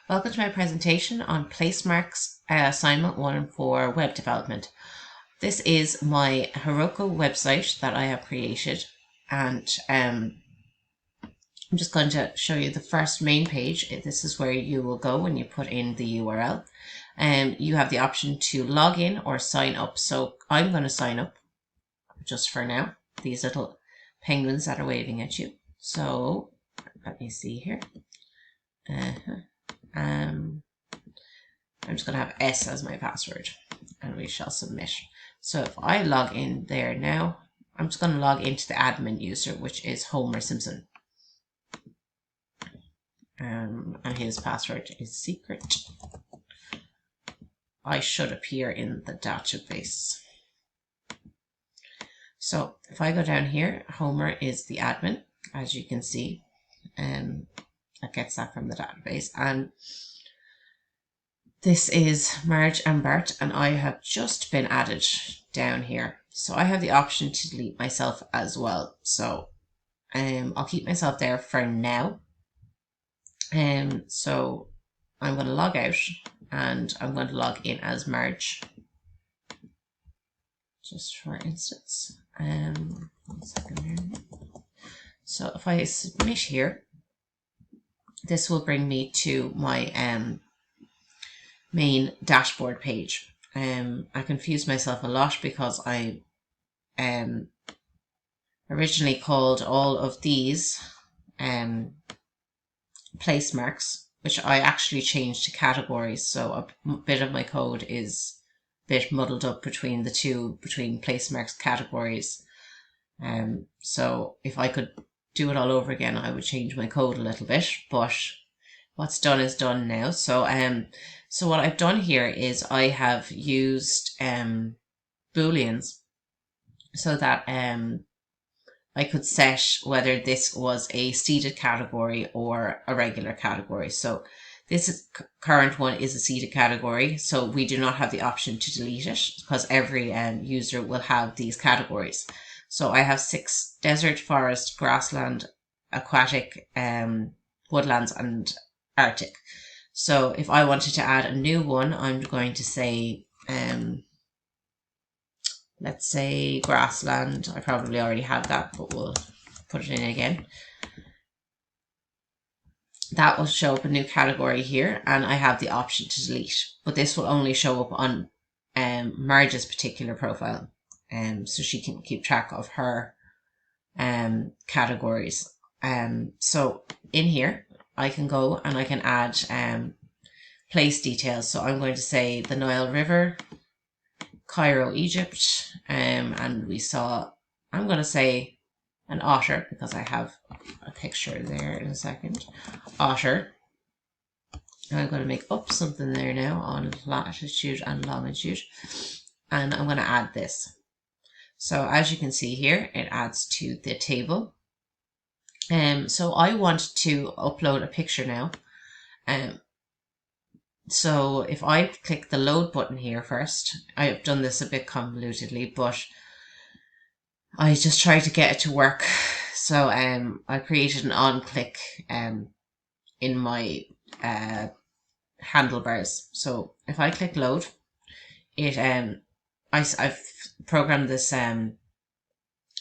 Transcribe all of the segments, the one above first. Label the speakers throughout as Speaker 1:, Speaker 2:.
Speaker 1: Welcome to my presentation on Placemarks Assignment 1 for Web Development. This is my Heroku website that I have created, and I'm just going to show you the first main page. This is where you will go when you put in the URL. You have the option to log in or sign up. So I'm going to sign up just for now. These little penguins that are waving at you. So let me see here. I'm just going to have S as my password and we shall submit. So if I log in there now, I'm just going to log into the admin user, which is Homer Simpson. And his password is secret. I should appear in the database. So if I go down here, Homer is the admin, as you can see, and that gets that from the database. And this is Marge and Bart, and I have just been added down here. So I have the option to delete myself as well. So I'll keep myself there for now. So I'm going to log out and I'm going to log in as Marge. Just for instance. 1 second here. So if I submit here, this will bring me to my main dashboard page. I confused myself a lot because I originally called all of these place marks, which I actually changed to categories. So a bit of my code is a bit muddled up between the two, between place marks categories. So if I could do it all over again, I would change my code a little bit, but what's done is done now. So so what I've done here is I have used booleans so that I could set whether this was a seeded category or a regular category. So this current one is a seeded category, so we do not have the option to delete it because every user will have these categories. So I have 6: desert, forest, grassland, aquatic, woodlands, and Arctic. So if I wanted to add a new one, I'm going to say, let's say grassland. I probably already have that, but we'll put it in again. That will show up a new category here, and I have the option to delete, but this will only show up on Marge's particular profile, so she can keep track of her categories. So in here, I can go and I can add place details. So I'm going to say the Nile River, Cairo, Egypt, and we saw, I'm going to say an otter because I have a picture there in a second. Otter. And I'm going to make up something there now on latitude and longitude, and I'm going to add this. So as you can see here, it adds to the table. So I want to upload a picture now. So if I click the load button here first, I've done this a bit convolutedly, but I just tried to get it to work. So I created an on-click in my handlebars. So if I click load, it I've programmed this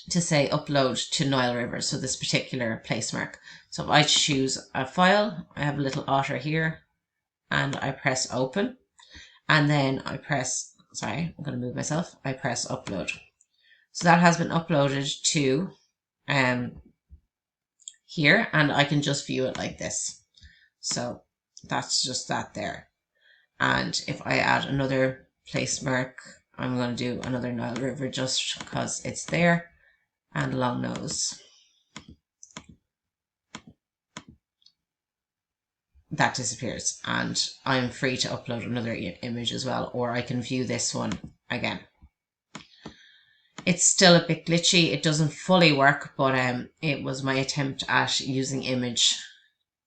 Speaker 1: to say upload to Nile River, so this particular place mark. So if I choose a file, I have a little otter here, and I press open, and then I press, sorry, I'm going to move myself, I press upload. So that has been uploaded to here, and I can just view it like this. So that's just that there. And if I add another place mark, I'm going to do another Nile River just because it's there, and long nose. That disappears, and I'm free to upload another image as well, or I can view this one again. It's still a bit glitchy, it doesn't fully work, but it was my attempt at using image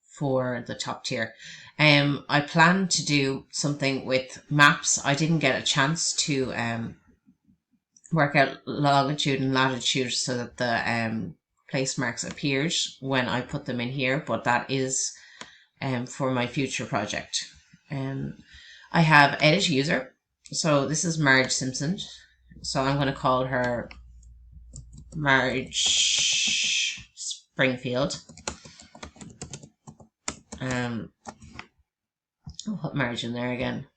Speaker 1: for the top tier. I plan to do something with maps. I didn't get a chance to work out longitude and latitude so that the place marks appeared when I put them in here, but that is for my future project. I have edit user. So this is Marge Simpson. So I'm going to call her Marge Springfield. I'll put Marge in there again.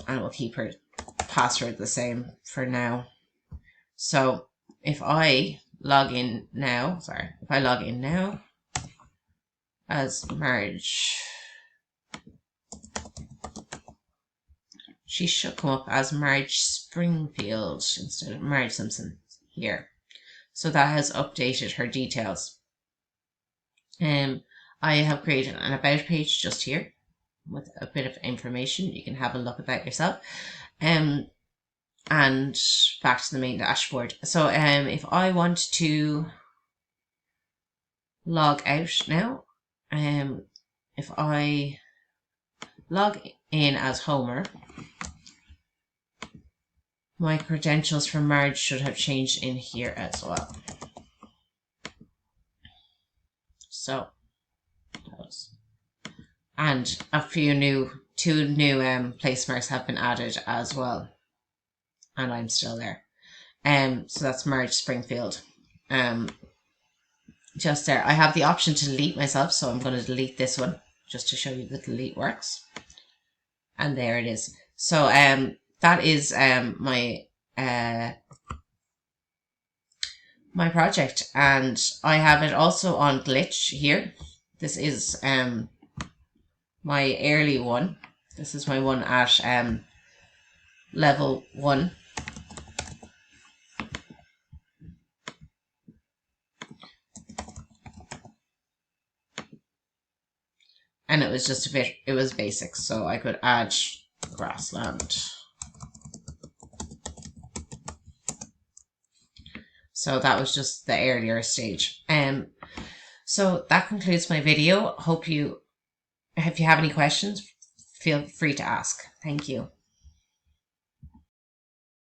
Speaker 1: And we'll keep her password the same for now. So if I log in now, as Marge, she should come up as Marge Springfield instead of Marge Simpson here. So that has updated her details. I have created an about page just here with a bit of information. You can have a look at that yourself. And back to the main dashboard. So if I want to log out now, if I log in as Homer, my credentials for Marge should have changed in here as well. So, and two new place marks have been added as well, and I'm still there. So that's Marge Springfield. Just there. I have the option to delete myself, so I'm going to delete this one just to show you that delete works. And there it is. So that is my my project, and I have it also on Glitch here. This is my early one. This is my one at level 1. And it was just it was basic, so I could add grassland. So that was just the earlier stage. So that concludes my video. If you have any questions, feel free to ask. Thank you.